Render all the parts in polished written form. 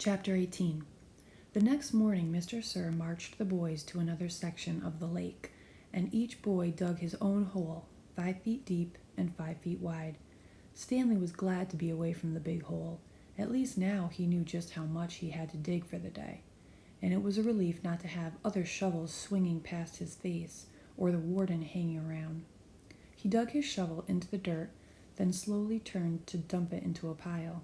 Chapter 18. The next morning Mr. Sir marched the boys to another section of the lake, and each boy dug his own hole, 5 feet deep and 5 feet wide. Stanley was glad to be away from the big hole. At least now he knew just how much he had to dig for the day, and it was a relief not to have other shovels swinging past his face or the warden hanging around. He dug his shovel into the dirt, then slowly turned to dump it into a pile.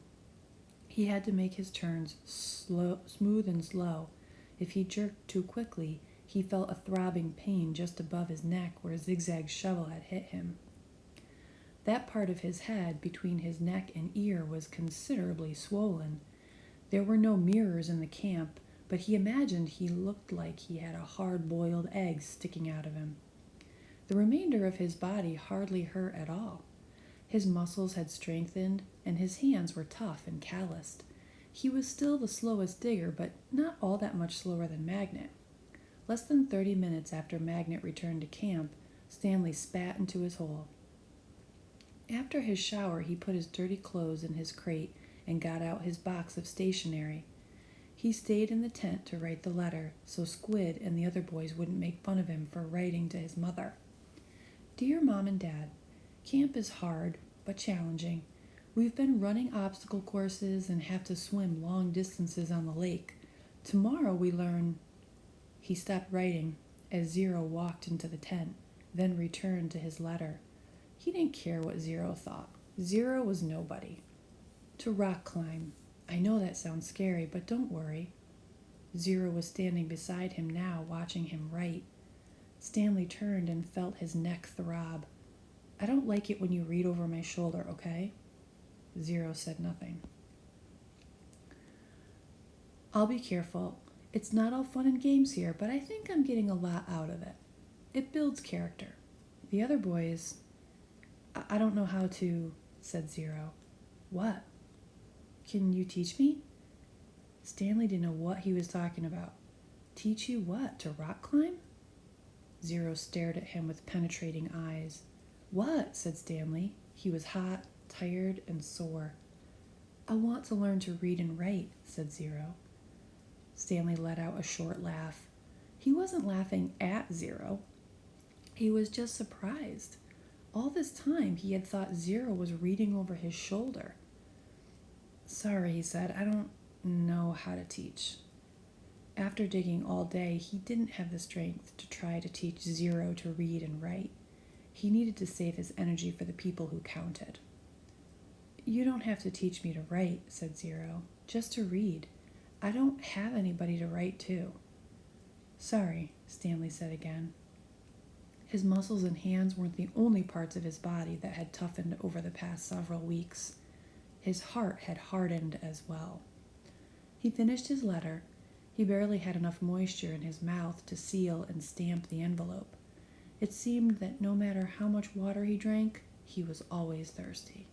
He had to make his turns smooth and slow. If he jerked too quickly, he felt a throbbing pain just above his neck where Zigzag's shovel had hit him. That part of his head between his neck and ear was considerably swollen. There were no mirrors in the camp, but he imagined he looked like he had a hard-boiled egg sticking out of him. The remainder of his body hardly hurt at all. His muscles had strengthened, and his hands were tough and calloused. He was still the slowest digger, but not all that much slower than Magnet. Less than 30 minutes after Magnet returned to camp, Stanley spat into his hole. After his shower, he put his dirty clothes in his crate and got out his box of stationery. He stayed in the tent to write the letter, so Squid and the other boys wouldn't make fun of him for writing to his mother. Dear Mom and Dad, camp is hard, but challenging. We've been running obstacle courses and have to swim long distances on the lake. Tomorrow we learn... He stopped writing as Zero walked into the tent, then returned to his letter. He didn't care what Zero thought. Zero was nobody. To rock climb. I know that sounds scary, but don't worry. Zero was standing beside him now, watching him write. Stanley turned and felt his neck throb. I don't like it when you read over my shoulder, okay? Zero said nothing. I'll be careful. It's not all fun and games here, but I think I'm getting a lot out of it. It builds character. The other boys... I don't know how to, said Zero. What? Can you teach me? Stanley didn't know what he was talking about. Teach you what? To rock climb? Zero stared at him with penetrating eyes. What? Said Stanley. He was hot, tired, and sore. I want to learn to read and write, said Zero. Stanley let out a short laugh. He wasn't laughing at Zero. He was just surprised. All this time he had thought Zero was reading over his shoulder. Sorry, he said, I don't know how to teach. After digging all day, he didn't have the strength to try to teach Zero to read and write. He needed to save his energy for the people who counted. You don't have to teach me to write, said Zero, just to read. I don't have anybody to write to. Sorry, Stanley said again. His muscles and hands weren't the only parts of his body that had toughened over the past several weeks. His heart had hardened as well. He finished his letter. He barely had enough moisture in his mouth to seal and stamp the envelope. It seemed that no matter how much water he drank, he was always thirsty.